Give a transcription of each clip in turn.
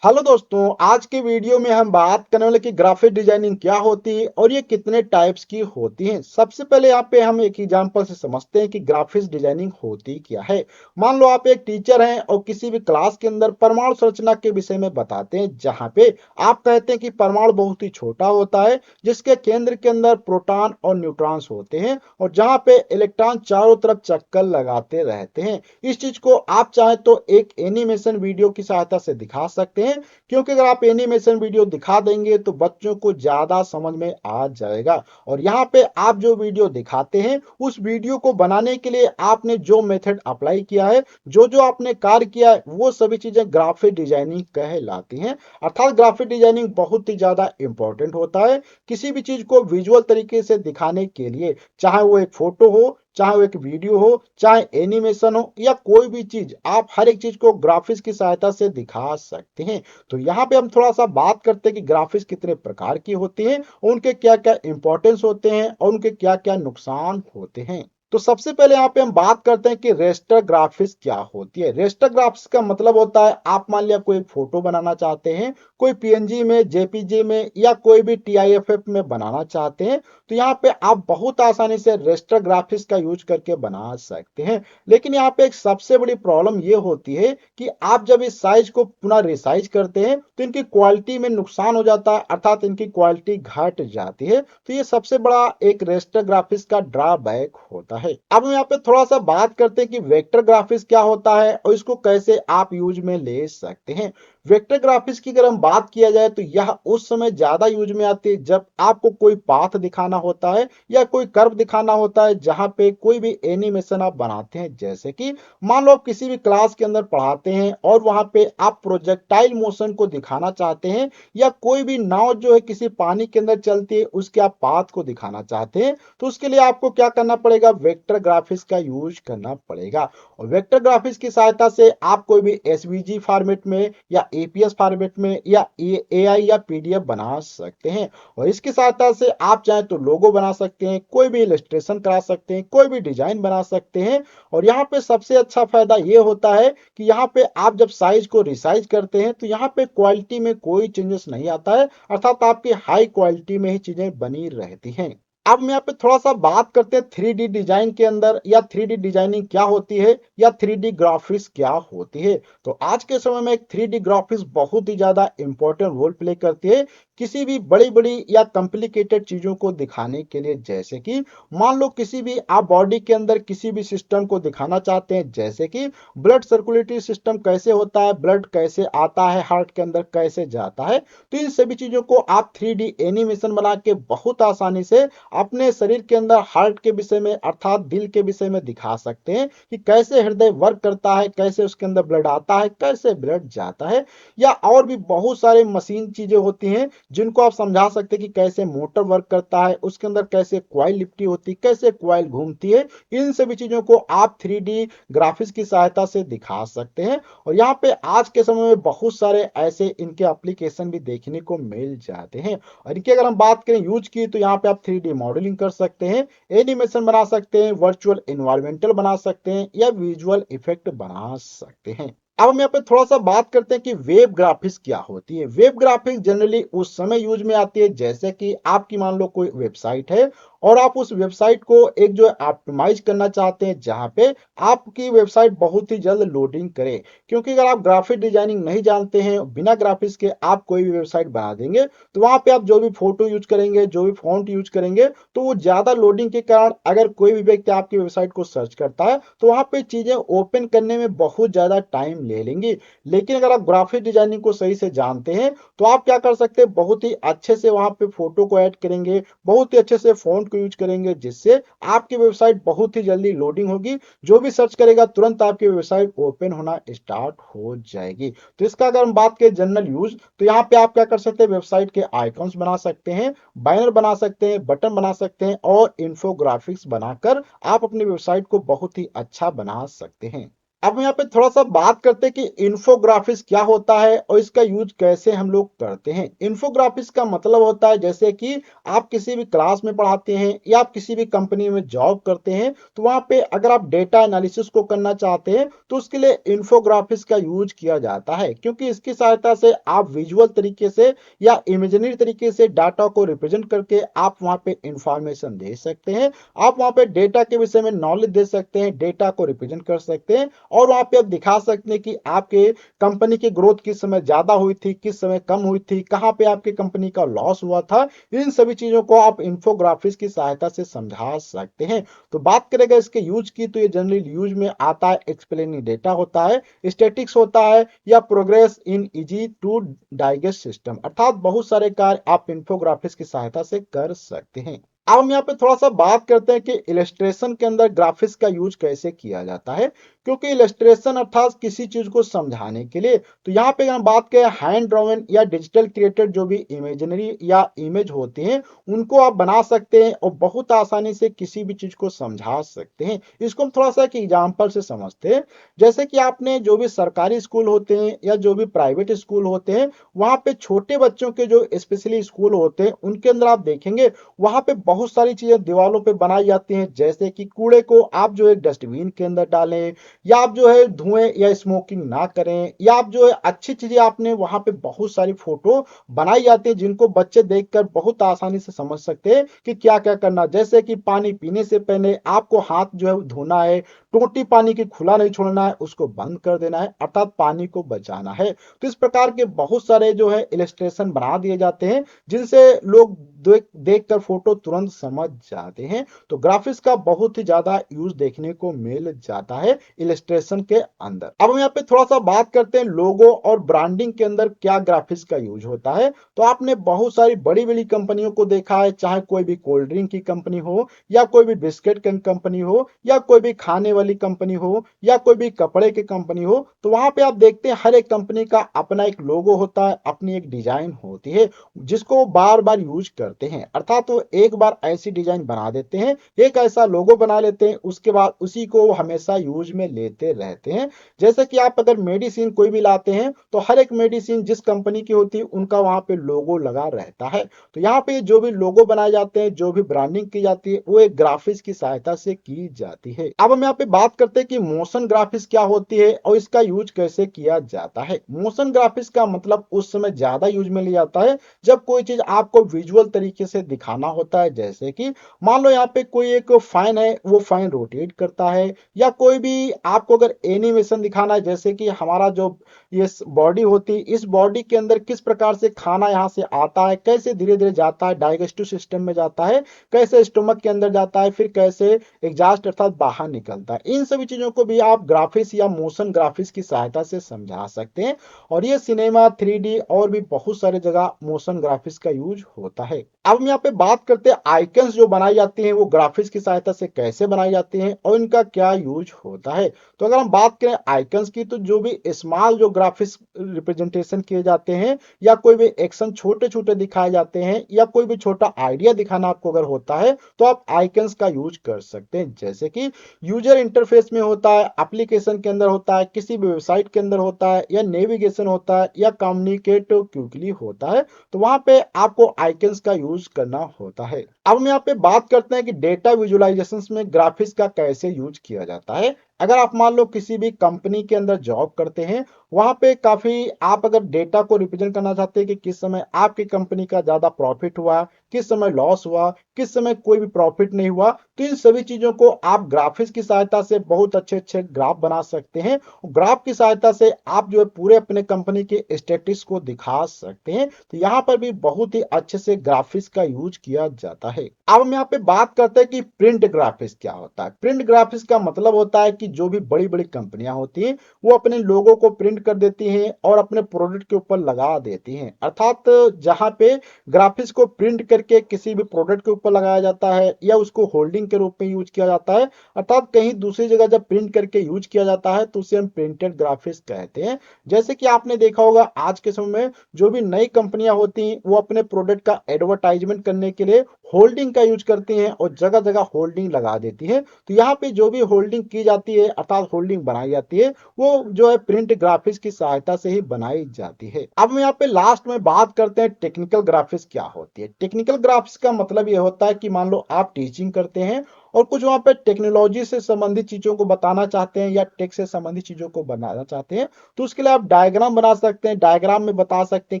Hello दोस्तों, आज की वीडियो में हम बात करने वाले कि ग्राफिक डिजाइनिंग क्या होती है और ये कितने टाइप्स की होती है। सबसे पहले यहाँ पे हम एक एग्जांपल से समझते हैं कि ग्राफिक्स डिजाइनिंग होती क्या है। मान लो आप एक टीचर हैं और किसी भी क्लास के अंदर परमाणु संरचना के विषय में बताते हैं, जहाँ पे आप कहते हैं कि परमाणु बहुत ही छोटा होता है, जिसके केंद्र के अंदर प्रोटॉन और न्यूट्रॉन्स होते हैं और जहाँ पे इलेक्ट्रॉन चारों तरफ चक्कर लगाते रहते हैं। इस चीज को आप चाहें तो एक एनिमेशन वीडियो की सहायता से दिखा सकते हैं, क्योंकि अगर आप एनिमेशन वीडियो दिखा देंगे तो बच्चों को ज्यादा समझ में आ जाएगा। और यहाँ पे आप जो वीडियो दिखाते हैं उस वीडियो को बनाने के लिए आपने जो मेथड अप्लाई किया है, जो जो आपने कार्य किया है, वो सभी चीजें ग्राफिक डिजाइनिंग कहलाती हैं। अर्थात ग्राफिक डिजाइनिंग बहुत ही ज्यादा इंपॉर्टेंट होता है किसी भी चीज को विजुअल तरीके से दिखाने के लिए, चाहे वो एक फोटो हो, चाहे वो एक वीडियो हो, चाहे एनिमेशन हो या कोई भी चीज, आप हर एक चीज को ग्राफिक्स की सहायता से दिखा सकते हैं। तो यहाँ पे हम थोड़ा सा बात करते हैं कि ग्राफिक्स कितने प्रकार की होती हैं, उनके क्या क्या इंपॉर्टेंस होते हैं और उनके क्या क्या नुकसान होते हैं। तो सबसे पहले यहाँ पे हम बात करते हैं कि रेस्टर ग्राफिक्स क्या होती है। रेस्टर ग्राफिक्स का मतलब होता है, आप मान लिया कोई फोटो बनाना चाहते हैं, कोई पीएनजी में, जेपीजी में या कोई भी टीआईएफएफ में बनाना चाहते हैं, तो यहाँ पे आप बहुत आसानी से रेस्टर ग्राफिक्स का यूज करके बना सकते हैं। लेकिन यहाँ पे एक सबसे बड़ी प्रॉब्लम ये होती है कि आप जब इस साइज को पुनः रिसाइज करते हैं तो इनकी क्वालिटी में नुकसान हो जाता है, अर्थात इनकी क्वालिटी घट जाती है। तो ये सबसे बड़ा एक रेस्टर ग्राफिक्स का ड्रॉबैक होता है। अब हम यहाँ पे थोड़ा सा बात करते हैं कि वेक्टर ग्राफिक्स क्या होता है और इसको कैसे आप यूज में ले सकते हैं। वेक्टर ग्राफिक्स की अगर हम बात किया जाए तो यह उस समय ज्यादा यूज में आती है जब आपको कोई पाथ दिखाना होता है या कोई कर्व दिखाना होता है, जहां पे कोई भी एनिमेशन आप बनाते हैं। जैसे कि मान लो आप किसी भी क्लास के अंदर पढ़ाते हैं और वहां पे आप प्रोजेक्टाइल मोशन को दिखाना चाहते हैं, या कोई भी नाव जो है किसी पानी के अंदर चलती है उसके आप पाथ को दिखाना चाहते हैं, तो उसके लिए आपको क्या करना पड़ेगा, वेक्टर ग्राफिक्स का यूज करना पड़ेगा। और वेक्टर ग्राफिक्स की सहायता से आप कोई भी एसवीजी फॉर्मेट में या एपीएस फॉर्मेट में या एआई या पीडीएफ बना सकते हैं। और इसकी सहायता से आप चाहे तो लोगो बना सकते हैं, कोई भी इलस्ट्रेशन करा सकते हैं, कोई भी डिजाइन बना सकते हैं। और यहाँ पे सबसे अच्छा फायदा ये होता है कि यहाँ पे आप जब साइज को रिसाइज करते हैं तो यहाँ पे क्वालिटी में कोई चेंजेस नहीं आता है, अर्थात आपकी हाई क्वालिटी में ही चीजें बनी रहती हैं। अब हम यहाँ पे थोड़ा सा बात करते हैं थ्री डी डिजाइन के अंदर, या थ्री डी डिजाइनिंग क्या होती है या थ्री डी ग्राफिक्स क्या होती है। तो आज के समय में एक थ्री डी ग्राफिक्स बहुत ही ज्यादा इंपॉर्टेंट रोल प्ले करती है किसी भी बड़ी बड़ी या कॉम्प्लिकेटेड चीजों को दिखाने के लिए। जैसे कि मान लो किसी भी आप बॉडी के अंदर किसी भी सिस्टम को दिखाना चाहते हैं, जैसे कि ब्लड सर्कुलेटरी सिस्टम कैसे होता है, ब्लड कैसे आता है हार्ट के अंदर, कैसे जाता है, तो इन सभी चीजों को आप थ्री डी एनिमेशन बना के बहुत आसानी से अपने शरीर के अंदर हार्ट के विषय में, अर्थात दिल के विषय में दिखा सकते हैं कि कैसे हृदय वर्क करता है, कैसे उसके अंदर ब्लड आता है, कैसे ब्लड जाता है। या और भी बहुत सारे मशीन चीजें होती हैं जिनको आप समझा सकते हैं कि कैसे मोटर वर्क करता है, उसके अंदर कैसे क्वाइल लिपटी होती है, कैसे क्वाइल घूमती है। इन सभी चीजों को आप थ्री डी ग्राफिक्स की सहायता से दिखा सकते हैं। और यहाँ पे आज के समय में बहुत सारे ऐसे इनके एप्लीकेशन भी देखने को मिल जाते हैं। और इनकी अगर हम बात करें यूज की, तो यहाँ पे आप थ्री डी मॉडलिंग कर सकते हैं, एनिमेशन बना सकते हैं, वर्चुअल इन्वायरमेंटल बना सकते हैं या विजुअल इफेक्ट बना सकते हैं। अब हम यहाँ पे थोड़ा सा बात करते हैं कि वेब ग्राफिक्स क्या होती है। वेब ग्राफिक्स जनरली उस समय यूज में आती है जैसे कि आपकी मान लो कोई वेबसाइट है और आप उस वेबसाइट को एक जो ऑप्टिमाइज करना चाहते हैं, जहां पे आपकी वेबसाइट बहुत ही जल्द लोडिंग करे। क्योंकि अगर आप ग्राफिक डिजाइनिंग नहीं जानते हैं, बिना ग्राफिक्स के आप कोई भी वेबसाइट बना देंगे, तो वहां पे आप जो भी फोटो यूज करेंगे, जो भी फॉन्ट यूज करेंगे, तो वो ज्यादा लोडिंग के कारण अगर कोई भी व्यक्ति आपकी वेबसाइट को सर्च करता है तो वहां पे चीजें ओपन करने में बहुत ज्यादा टाइम ले लेंगी। लेकिन अगर आप ग्राफिक डिजाइनिंग को सही से जानते हैं तो आप क्या कर सकते हैं, बहुत ही अच्छे से वहां पे फोटो को ऐड करेंगे, बहुत ही अच्छे से फॉन्ट को यूज करेंगे, जिससे आपकी वेबसाइट बहुत ही जल्दी लोडिंग होगी। जो भी सर्च करेगा तुरंत आपकी वेबसाइट ओपन होना स्टार्ट हो जाएगी। तो इसका अगर हम बात करें जनरल यूज, तो यहाँ पे आप क्या कर सकते हैं, वेबसाइट के आइकॉन्स बना सकते हैं, बैनर बना सकते हैं, बटन बना सकते हैं और इंफोग्राफिक्स बनाकर आप अपनी वेबसाइट को बहुत ही अच्छा बना सकते हैं। अब यहाँ पे थोड़ा सा बात करते हैं कि इन्फोग्राफिक्स क्या होता है और इसका यूज कैसे हम लोग करते हैं। इन्फोग्राफिक्स का मतलब होता है जैसे कि आप किसी भी क्लास में पढ़ाते हैं या आप किसी भी कंपनी में जॉब करते हैं, तो वहाँ पे अगर आप डेटा एनालिसिस को करना चाहते हैं तो उसके लिए इन्फोग्राफिक्स का यूज किया जाता है, क्योंकि इसकी सहायता से आप विजुअल तरीके से या इमेजिनरी तरीके से डाटा को रिप्रेजेंट करके आप वहाँ पे इंफॉर्मेशन दे सकते हैं। आप वहाँ पे डेटा के विषय में नॉलेज दे सकते हैं, डेटा को रिप्रेजेंट कर सकते हैं और वहाँ पे आप दिखा सकते हैं कि आपके कंपनी की ग्रोथ किस समय ज्यादा हुई थी, किस समय कम हुई थी, कहाँ पे आपकी कंपनी का लॉस हुआ था। इन सभी चीजों को आप इंफोग्राफिक्स की सहायता से समझा सकते हैं। तो बात करेगा इसके यूज की, तो ये जनरली यूज में आता है एक्सप्लेनिंग डेटा होता है, स्टैटिक्स होता है, या progress in easy to digest system, अर्थात बहुत सारे कार्य आप इंफोग्राफिक्स की सहायता से कर सकते हैं। अब हम यहाँ पे थोड़ा सा बात करते हैं कि इलस्ट्रेशन के अंदर ग्राफिक्स का यूज कैसे किया जाता है, क्योंकि इलस्ट्रेशन अर्थात किसी चीज को समझाने के लिए, तो यहाँ पे हम बात करें हैंड ड्रॉन या डिजिटल क्रिएटेड जो भी इमेजिनरी या इमेज होती हैं, उनको आप बना सकते हैं और बहुत आसानी से किसी भी चीज को समझा सकते हैं। इसको हम थोड़ा सा एक एग्जाम्पल से समझते हैं। जैसे कि आपने जो भी सरकारी स्कूल होते हैं या जो भी प्राइवेट स्कूल होते हैं, वहां पे छोटे बच्चों के जो स्पेशली स्कूल होते हैं उनके अंदर आप देखेंगे वहां पे बहुत सारी चीजें दीवारों पे बनाई जाती हैं, जैसे कि कूड़े को आप जो है डस्टबिन के अंदर डालें, या आप जो है धुएं या स्मोकिंग ना करें, या आप जो है अच्छी चीजें आपने वहां पे बहुत सारी फोटो बनाई जाती है जिनको बच्चे देखकर बहुत आसानी से समझ सकते हैं कि क्या क्या करना। जैसे कि पानी पीने से पहले आपको हाथ जो है धोना है, टोटी पानी की खुला नहीं छोड़ना है, उसको बंद कर देना है, अर्थात पानी को बचाना है। तो इस प्रकार के बहुत सारे जो है इलस्ट्रेशन बना दिए जाते हैं जिनसे लोग देखकर फोटो तुरंत समझ जाते हैं। तो ग्राफिक्स का बहुत ही ज्यादा यूज देखने को मिल जाता है इलस्ट्रेशन के अंदर। अब हम यहाँ पे थोड़ा सा बात करते हैं लोगो और ब्रांडिंग के अंदर क्या ग्राफिक्स का यूज होता है। तो आपने बहुत सारी बड़ी बड़ी कंपनियों को देखा है, चाहे कोई भी कोल्ड ड्रिंक की कंपनी हो, या कोई भी बिस्किट की कंपनी हो, या कोई भी खाने वाली कंपनी हो, या कोई भी कपड़े की कंपनी हो, तो वहां पे आप देखते हैं हर एक कंपनी का अपना एक लोगो होता है, अपनी एक डिजाइन होती है जिसको बार बार यूज करते हैं। अर्थात वो एक बार ऐसी डिजाइन बना देते हैं, एक ऐसा लोगो बना लेते हैं, उसके बाद उसी को वो हमेशा यूज में लेते रहते हैं। जैसे कि आप अगर मेडिसिन कोई भी लाते हैं तो हर एक मेडिसिन जिस कंपनी की होती है उनका वहां पे लोगो लगा रहता है। तो यहाँ पे जो भी लोगो बनाए जाते हैं, जो भी ब्रांडिंग की जाती है, वो एक ग्राफिक्स की सहायता से की जाती है। अब हम यहाँ पे बात करते हैं कि मोशन ग्राफिक्स क्या होती है और इसका यूज कैसे किया जाता है। मोशन ग्राफिक्स का मतलब उस समय ज्यादा यूज में लिया जाता है जब कोई चीज आपको विजुअल तरीके से दिखाना होता है। जैसे कि मान लो यहाँ पे कोई एक फैन है, वो फैन रोटेट करता है, या कोई भी आपको अगर एनिमेशन दिखाना है, जैसे कि हमारा जो ये बॉडी होती है, इस बॉडी के अंदर किस प्रकार से खाना यहाँ से आता है, कैसे धीरे धीरे जाता है डाइजेस्टिव सिस्टम में जाता है, कैसे स्टोमक के अंदर जाता है, फिर कैसे एग्जास्ट अर्थात बाहर निकलता है, इन सभी चीजों को भी आप ग्राफिक्स या मोशन ग्राफिक्स की सहायता से समझा सकते हैं। और ये सिनेमा 3D और भी बहुत सारे जगह मोशन ग्राफिक्स का यूज होता है। अब हम यहाँ पे बात करते हैं आइकन्स जो बनाई जाती हैं वो ग्राफिक्स की सहायता से कैसे बनाई जाती हैं और इनका क्या यूज होता है। तो अगर हम बात करें आइकन्स की, तो जो भी स्मॉल जो ग्राफिक्स रिप्रेजेंटेशन किए जाते हैं, या कोई भी एक्शन छोटे छोटे दिखाए जाते हैं, या कोई भी छोटा आइडिया दिखाना आपको अगर होता है, तो आप आइकन्स का यूज कर सकते हैं। जैसे कि यूजर इंटरफेस में होता है, एप्लीकेशन के अंदर होता है, किसी भी वेबसाइट के अंदर होता है, या नेविगेशन होता है, या कम्युनिकेट क्विकली होता है, तो वहां पे आपको आइकन्स का यूज करना होता है। अब हम यहाँ पे बात करते हैं कि डेटा विजुअलाइजेशन में ग्राफिक्स का कैसे यूज किया जाता है। अगर आप मान लो किसी भी कंपनी के अंदर जॉब करते हैं, वहां पे काफी आप अगर डेटा को रिप्रेजेंट करना चाहते हैं कि किस समय आपकी कंपनी का ज्यादा प्रॉफिट हुआ, किस समय लॉस हुआ, किस समय कोई भी प्रॉफिट नहीं हुआ, तो इन सभी चीजों को आप ग्राफिक्स की सहायता से बहुत अच्छे अच्छे ग्राफ बना सकते हैं। ग्राफ की सहायता से आप जो है पूरे अपने कंपनी के स्टेटिस्टिक्स को दिखा सकते हैं। तो यहाँ पर भी बहुत ही अच्छे से ग्राफिक्स का यूज किया जाता है। अब हम यहाँ पे बात करते हैं कि प्रिंट ग्राफिक्स क्या होता है। प्रिंट ग्राफिक्स का मतलब होता है कि जो भी बड़ी बड़ी कंपनियां होती हैं वो अपने लोगों को प्रिंट कर देती हैं और अपने प्रोडक्ट के ऊपर लगा देती हैं। अर्थात जहां पे ग्राफिक्स को प्रिंट करके किसी भी प्रोडक्ट के ऊपर लगाया जाता है या उसको होल्डिंग के रूप में यूज किया जाता है, अर्थात कहीं दूसरी जगह जब प्रिंट करके यूज किया जाता है तो उसे हम प्रिंटेड ग्राफिक्स कहते हैं। जैसे कि आपने देखा होगा आज के समय में जो भी नई कंपनियां होती हैं वो अपने प्रोडक्ट का एडवर्टाइजमेंट करने के लिए होल्डिंग का यूज करती हैं और जगह जगह होल्डिंग लगा देती है। तो यहाँ पे जो भी होल्डिंग की जाती है अर्थात होल्डिंग बनाई जाती है वो जो है प्रिंट ग्राफिक्स की सहायता से ही बनाई जाती है। अब हम यहाँ पे लास्ट में बात करते हैं टेक्निकल ग्राफिक्स क्या होती है। टेक्निकल ग्राफिक्स का मतलब ये होता है कि मान लो आप टीचिंग करते हैं और कुछ वहाँ पे टेक्नोलॉजी से संबंधित चीजों को बताना चाहते हैं या टेक से संबंधित चीजों को बनाना चाहते हैं, तो उसके लिए आप डायग्राम बना सकते हैं। डायग्राम में बता सकते हैं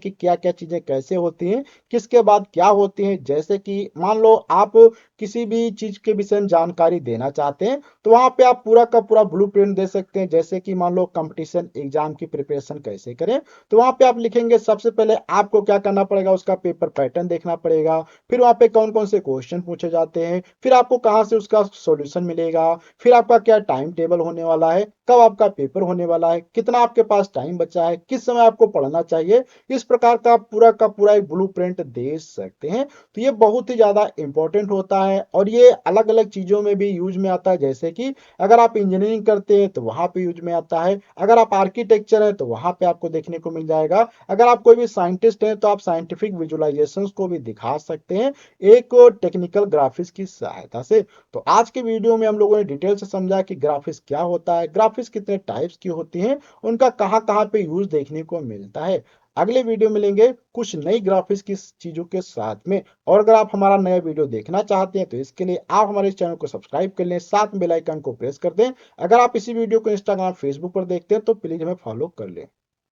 कि क्या क्या चीजें कैसे होती हैं, किसके बाद क्या होती हैं। जैसे कि मान लो आप किसी भी चीज के विषय में जानकारी देना चाहते हैं तो वहां पे आप पूरा का पूरा ब्लूप्रिंट दे सकते हैं। जैसे कि मान लो कंपटीशन एग्जाम की प्रिपरेशन कैसे करें, तो वहां पे आप लिखेंगे सबसे पहले आपको क्या करना पड़ेगा, उसका पेपर पैटर्न देखना पड़ेगा, फिर वहां पे कौन कौन से क्वेश्चन पूछे जाते हैं, फिर आपको कहाँ से उसका सॉल्यूशन मिलेगा, फिर आपका क्या टाइम टेबल होने वाला है, कब आपका पेपर होने वाला है, कितना आपके पास टाइम बचा है, किस समय आपको पढ़ना चाहिए। इस प्रकार का पूरा एक ब्लूप्रिंट दे सकते हैं। तो ये बहुत ही ज्यादा इंपॉर्टेंट होता है और ये अलग अलग चीजों में भी यूज में आता है। जैसे कि अगर आप इंजीनियरिंग करते हैं तो वहां पे यूज में आता है, अगर आप आर्किटेक्चर है तो वहां पे आपको देखने को मिल जाएगा, अगर आप कोई भी साइंटिस्ट हैं तो आप साइंटिफिक विजुअलाइजेशंस को भी दिखा सकते हैं एक टेक्निकल ग्राफिक्स की सहायता से। तो आज के वीडियो में हम लोगों ने डिटेल से समझा कि ग्राफिक्स क्या होता है, ग्राफिक्स कितने टाइप्स की होती हैं, उनका कहाँ कहाँ पे यूज देखने को मिलता है। अगले वीडियो मिलेंगे कुछ नई ग्राफिक्स की चीजों के साथ में। और अगर आप हमारा नया वीडियो देखना चाहते हैं तो इसके लिए आप हमारे चैनल को सब्सक्राइब कर लें, साथ में बेल आइकन को प्रेस कर दें। अगर आप इसी वीडियो को इंस्टाग्राम फेसबुक पर देखते हैं तो प्लीज हमें फॉलो कर लें।